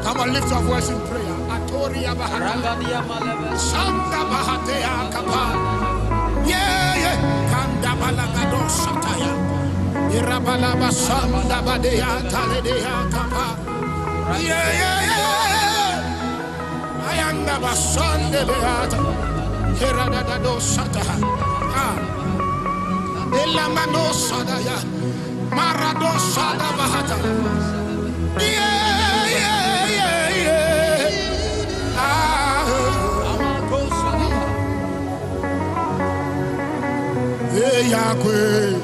Come on, lift your voice in prayer. Atoria Bahara. Santa Bahatea Kapa. Yeah. Kanda Balagado Sataya. Irabalaba Sanda Badea Taledea Kapa. Yeah. Ayanda Basande Beata. Hiradado Sataha. Elamano Sadaya. Marado Sada Bahata. Yeah. Yahweh,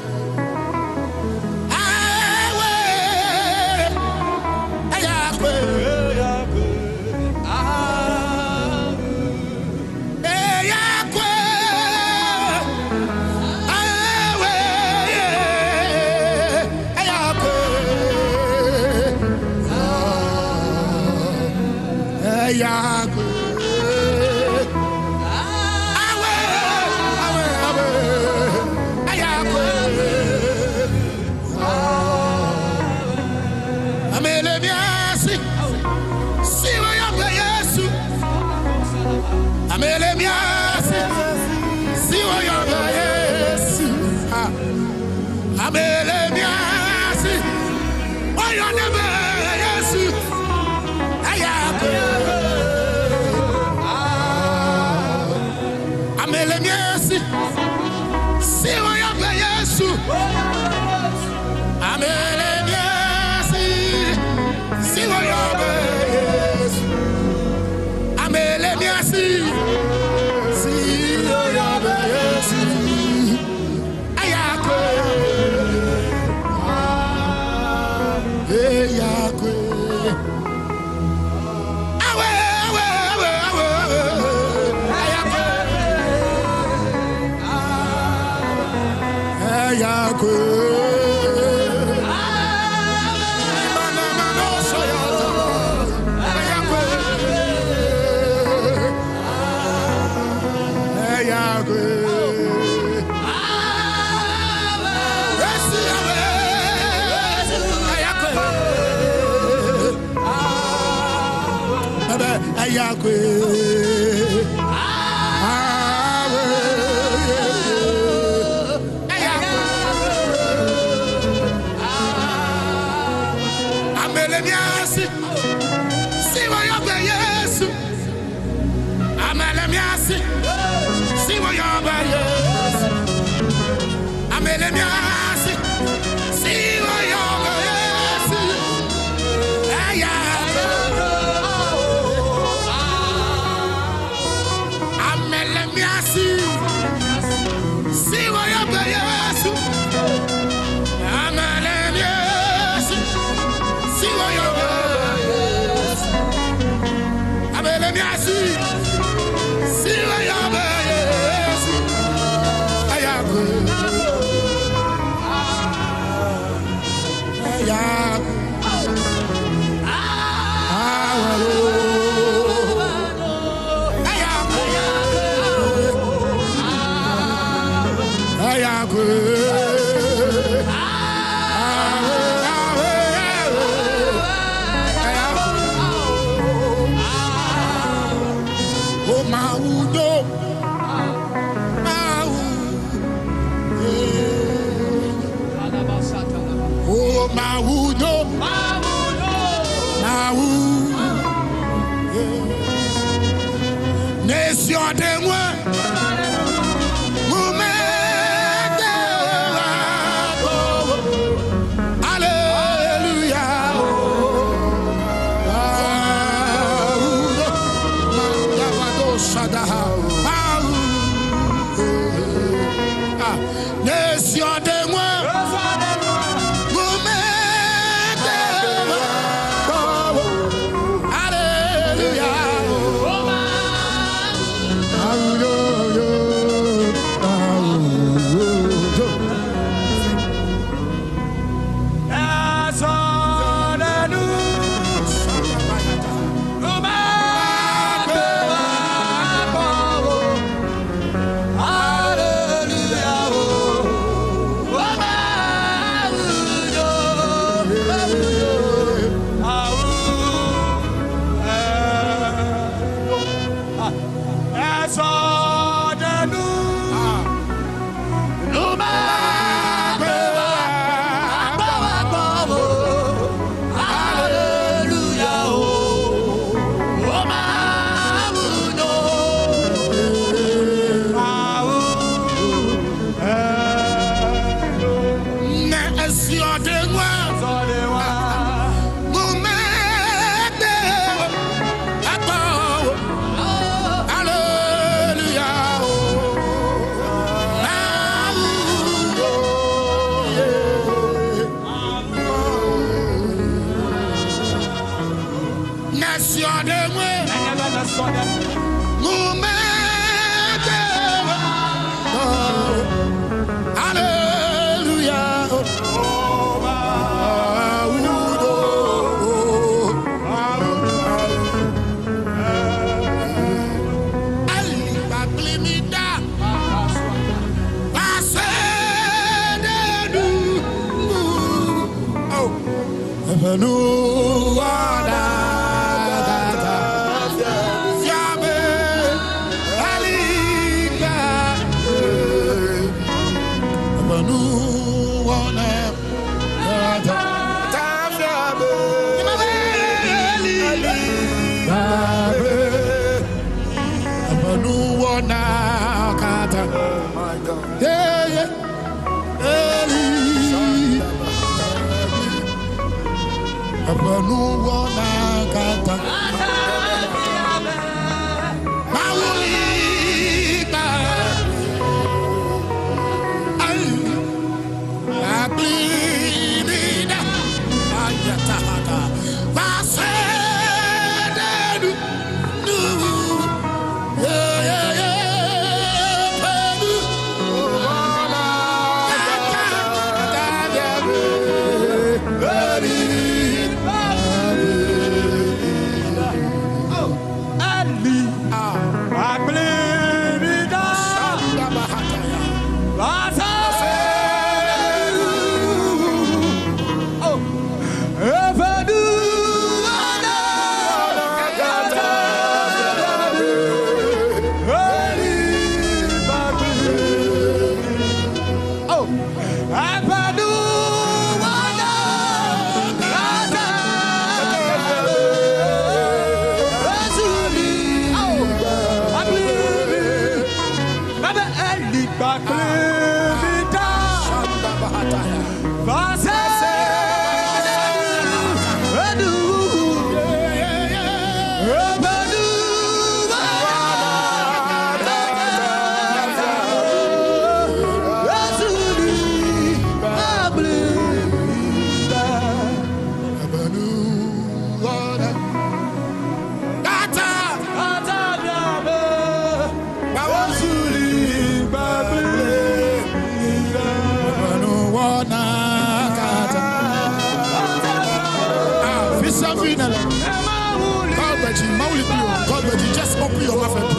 Just open your mouth and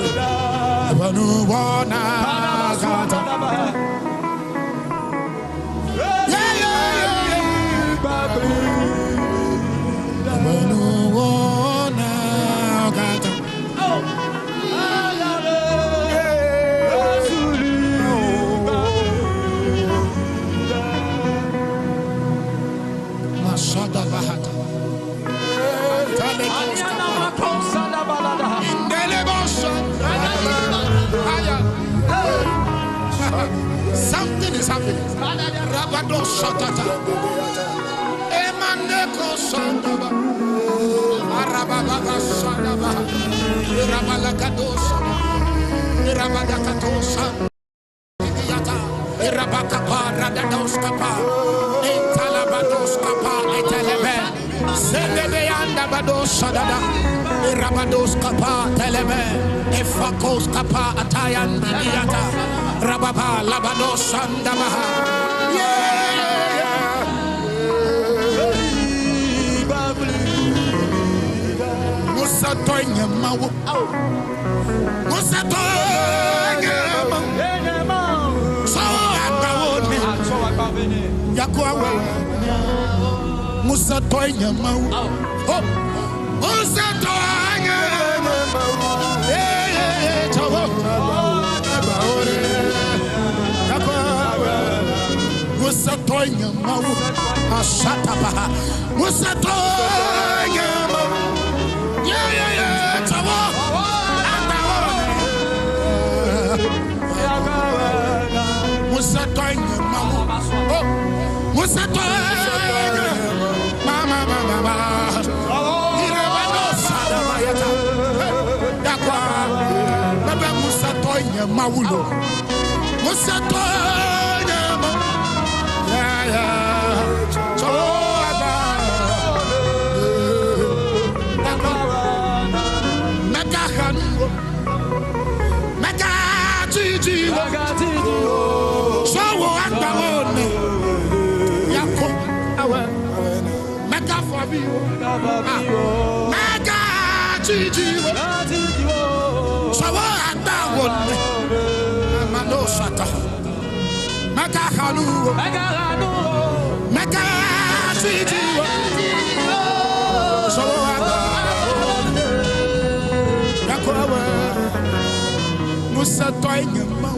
something is happening. Rabado Shatata. Emaneko Sandaba. Arababa Sandaba. Rabalakadosa. Rabadakatosa. Yata. Rabakapa Radadoskapa. Intalabadoskapa. Etelebe. Sedebeanda Badosadada. Rabadoskapa. Telebe. Efakoskapa. Atayandiyata. Rababa Labado Sandabaha. Musa Tonya Mawu. Musa Tonya Mawu. So Agawoni. Yakwa. Musa Tonya Mawu. Musa Tonya Mawu. Musa Tonya Mawu. Ashatabaha. Musa Tonya Mawu. Musa Tonya Mawu. Musa Tonya Mama. Musa Tonya Mawu. Musa Tonya Mawu. Mega Chijiwo. Sawa Adawon. Manosata. Mega Halu. Mega Chijiwo. Sawa Adawon. Yakwawa. Musa Toyama.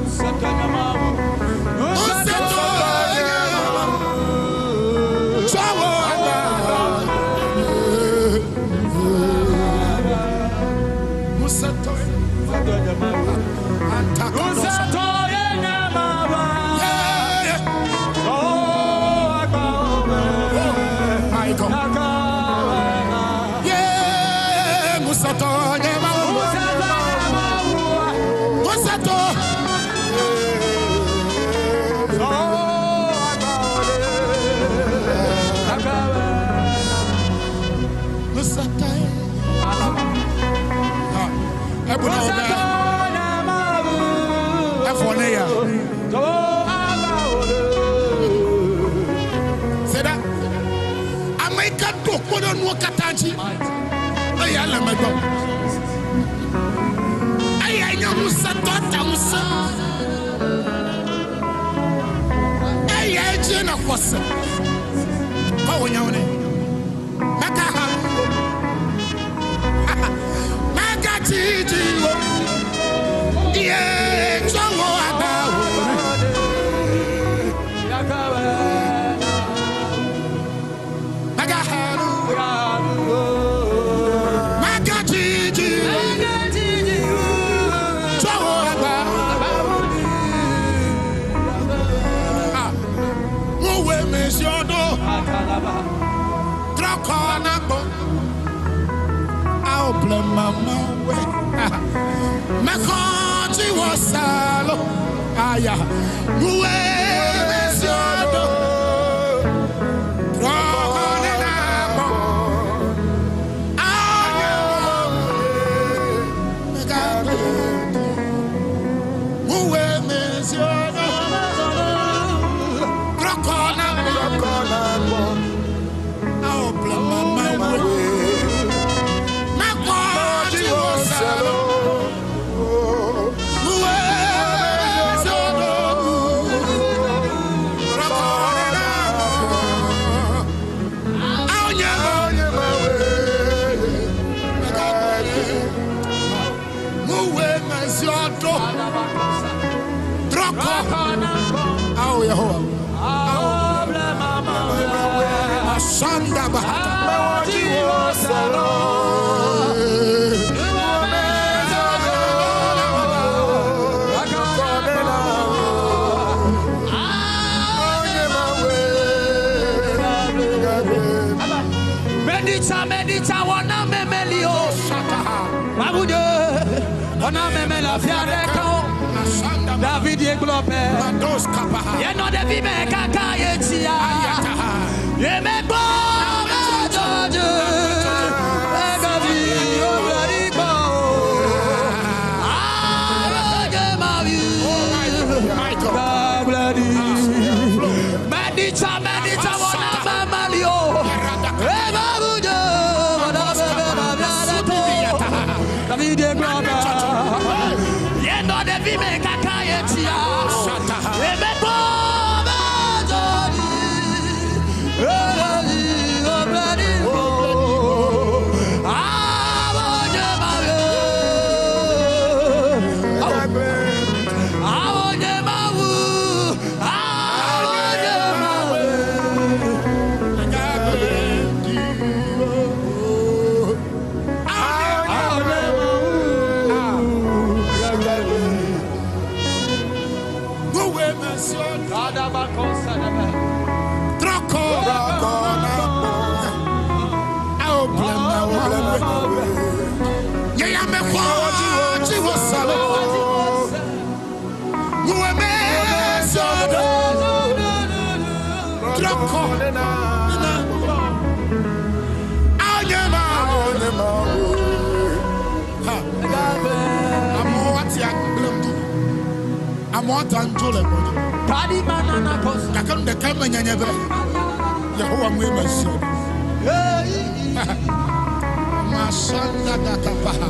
No Katanji. I am a dog. I know Musa Tota Musa. I am Jenna Fossa. How are you? Magati. Yeah, Makoji wasalo aya muwe mesiodo rokone namo aya muwe mesiodo rokone namo ao plama mawe Makoji wasalo Sanda bahata Medita wana memelio Mabude Wana memela fiadeko David Yeglope Yeno de vime kaka yetia Yemebo George Egavi Obrigbo Agemavi Gabladi Medita wana memelio Ebabude Wana memela fiadeko David Yeglope Yeno de vime kaka yetia Yemebo Amotanjole body. Kadi manana kos. Kakam de kamenya nyebe. Yehowa mwe masio. Masanda da kapaha.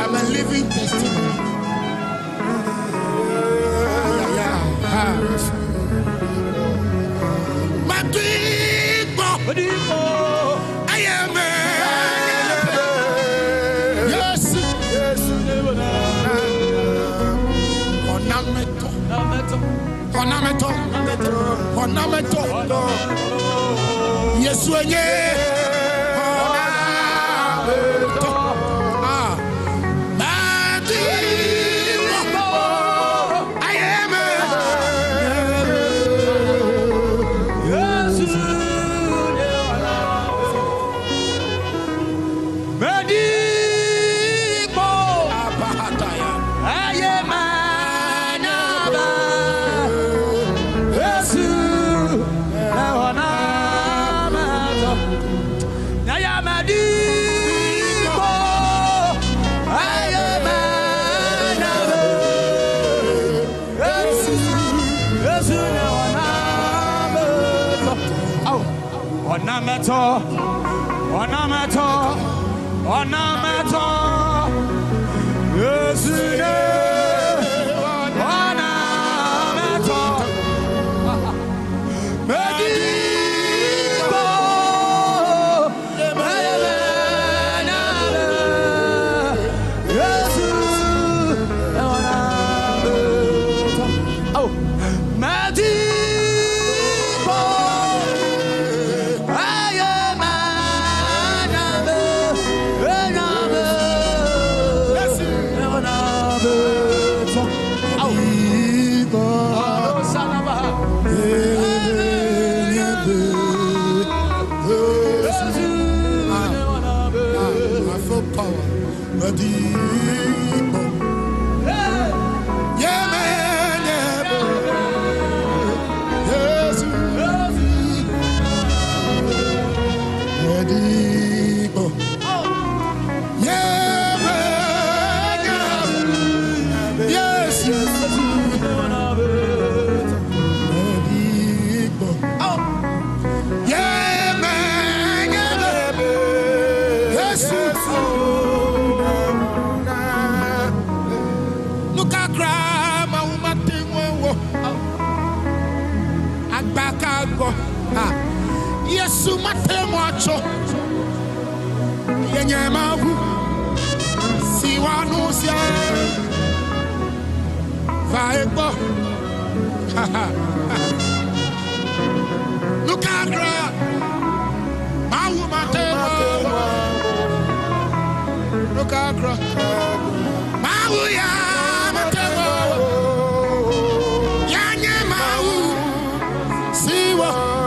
I'm a living testimony. I am yes. Ornamento. Yes, when ornamento. Yes, ornamento. Yesu matemoacho yenyamavu siwanusia vaebo lukadra mawu matemo lukadra mawu ya matemo yanyamavu siwa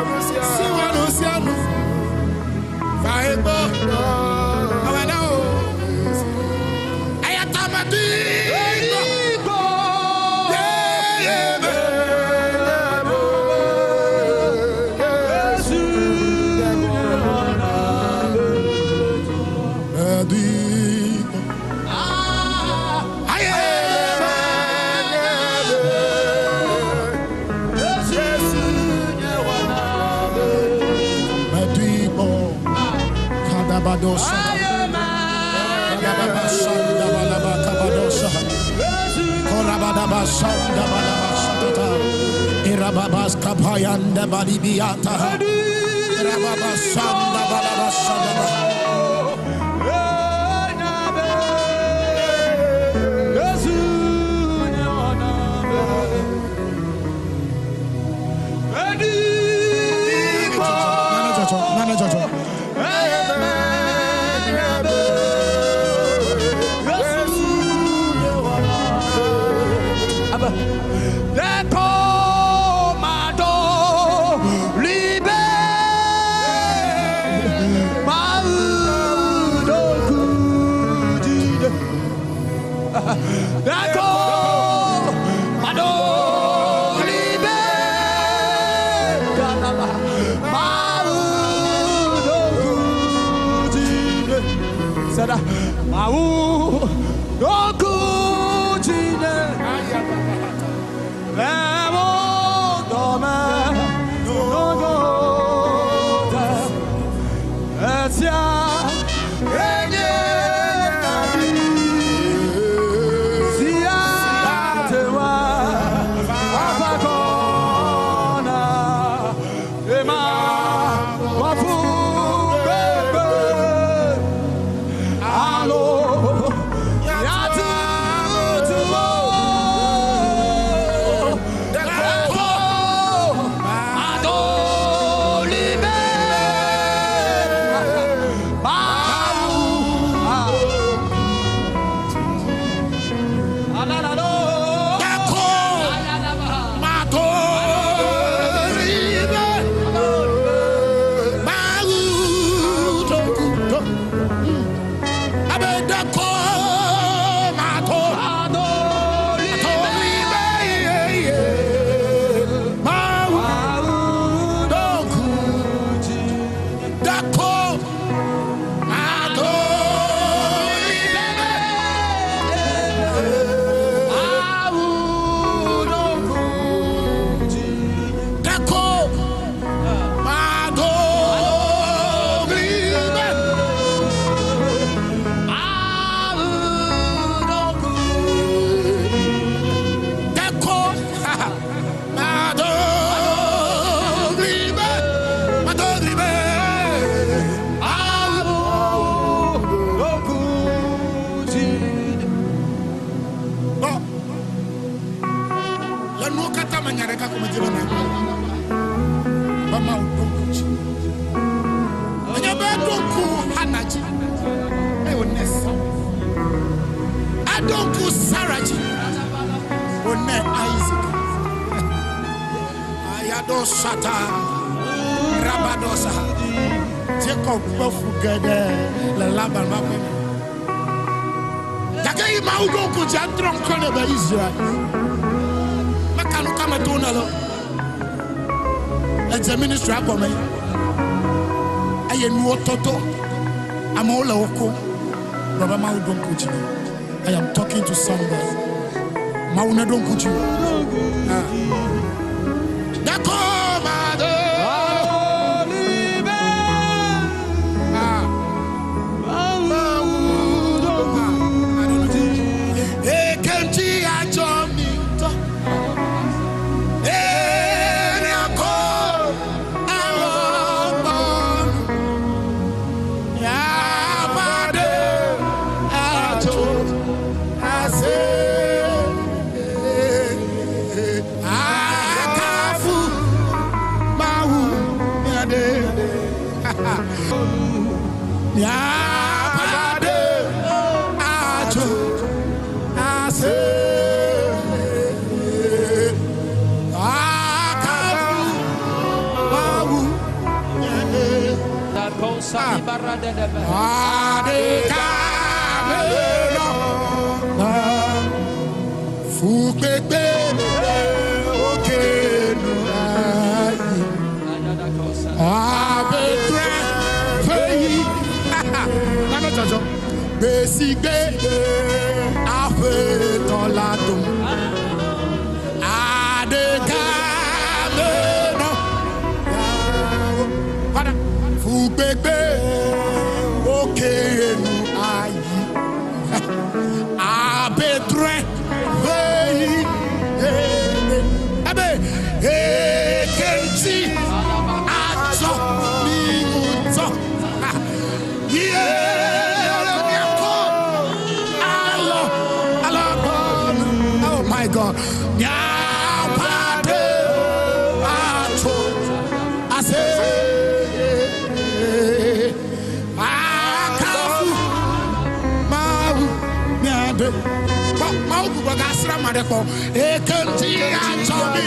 Rabadosa. Rababasanda balaba kabadosa. Korabadabasanda balabasata. Irababas kapayanda balibiata. Rababasanda balabasanda. Sata Rabadosa Jacob Bofugade La Laban Mapim Yagai Maugo Kujandron Koneba Israel Makano Kamatonalo It's a ministry of me. I am Toto Amola Oko Baba Maudon Kuchi. I am talking to somebody. Mauna don't Kuchi. my God. Nyapade acho. I say, akafu mau nyade. Mau bagasra madeko. Ekenti acho mi.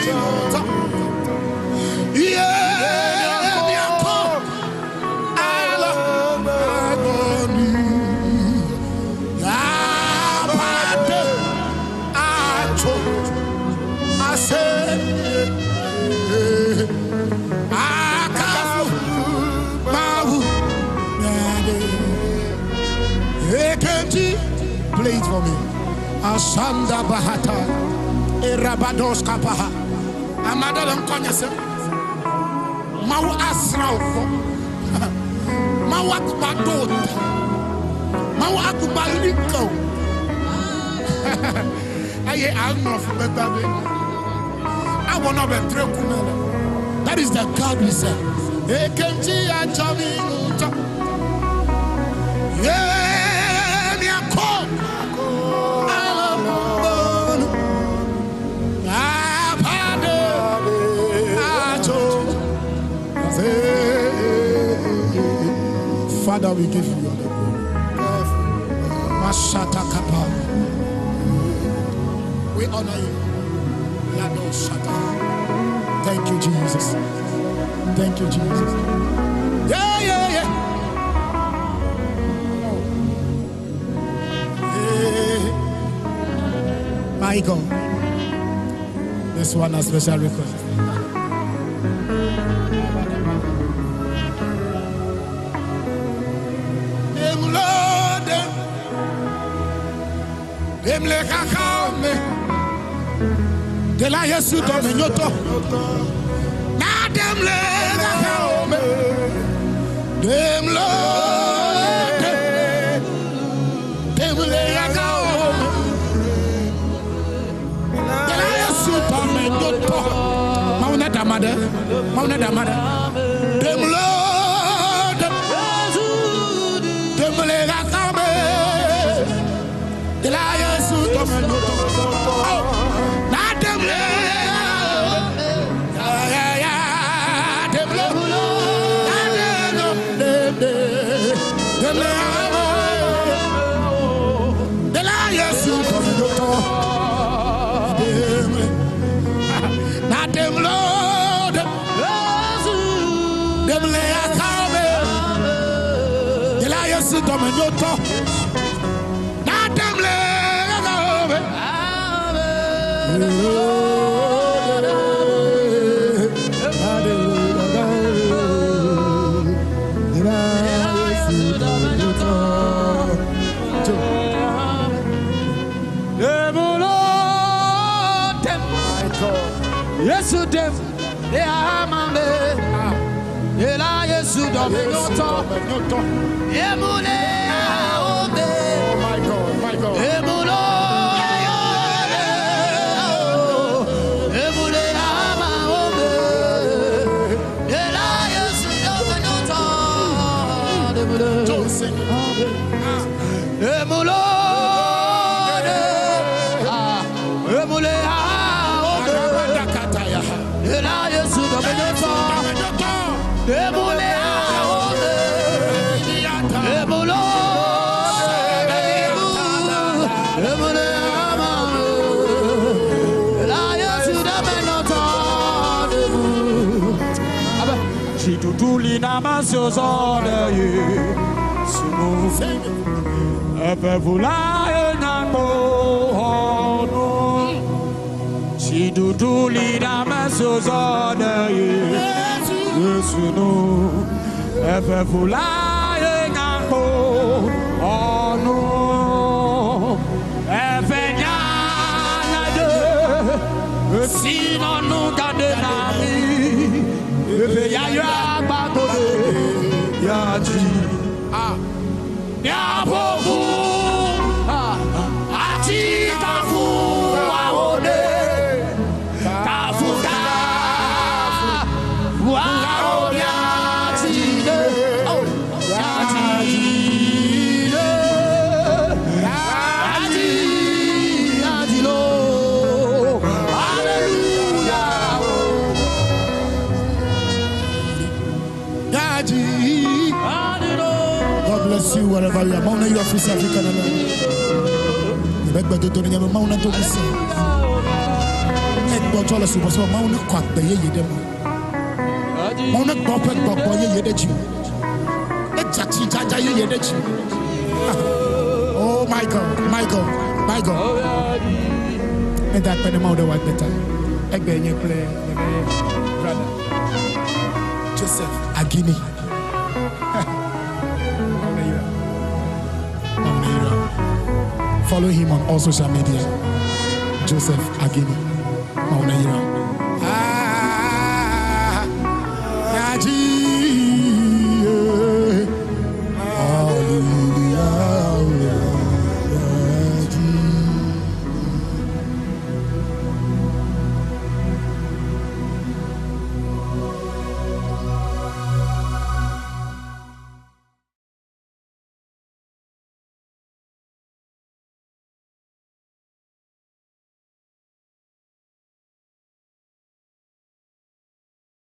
Play it for me. Asanda bahata, erabados kapaha. Amadalam konyase. Mau asrauko. Mau akubadot. Mau akubaliko. Aye, I'm not better. I want to be three. That is the God we serve. Ekenti achami uta. Yeah, mi ako. Father, we give you all the glory. Mashata kapa. We honor you. Lado shata. Thank you, Jesus. Thank you, Jesus. Yeah, yeah, yeah. My God. This one has special request. Demle kakaume de la Yesu dominyoto na demle kakaume demle kakaume de la Yesu dominyoto mauna damade demle kakaume de la Yesu dominyoto na demle Yesu dem, they are mame. Ela Yesu dominyoto, emule aome. Oh my God, my God. Emulo, emule amaome. Ela Yesu dominyoto, emule. Don't sing. Emulo, emule. Ela Yesu dominyoto, emule aome, emulo, emule amaome. Ela Yesu dominyoto, abe. Chitutuli na masozone Yesu, epe vula enamo. Chitutuli na masozone Yesu no efe fula enamo ono efe nyana de sino nunca de nami efe ya agbagode ya ji ya bobu ati kafu awode kafuka Maria, Mauna, you are free African. The back by the door, you have a Mauna to be seen. Egg Jola Super Mauna Quack, the Ye Demo. Mauna Bopper, Boy, Yedechi. Exactly, Jaja Yedechi. Oh, my God, my God, my God. And that penny mother was better. Egg Ben, you play, brother Joseph Agini. Follow him on all social media. Joseph Agini.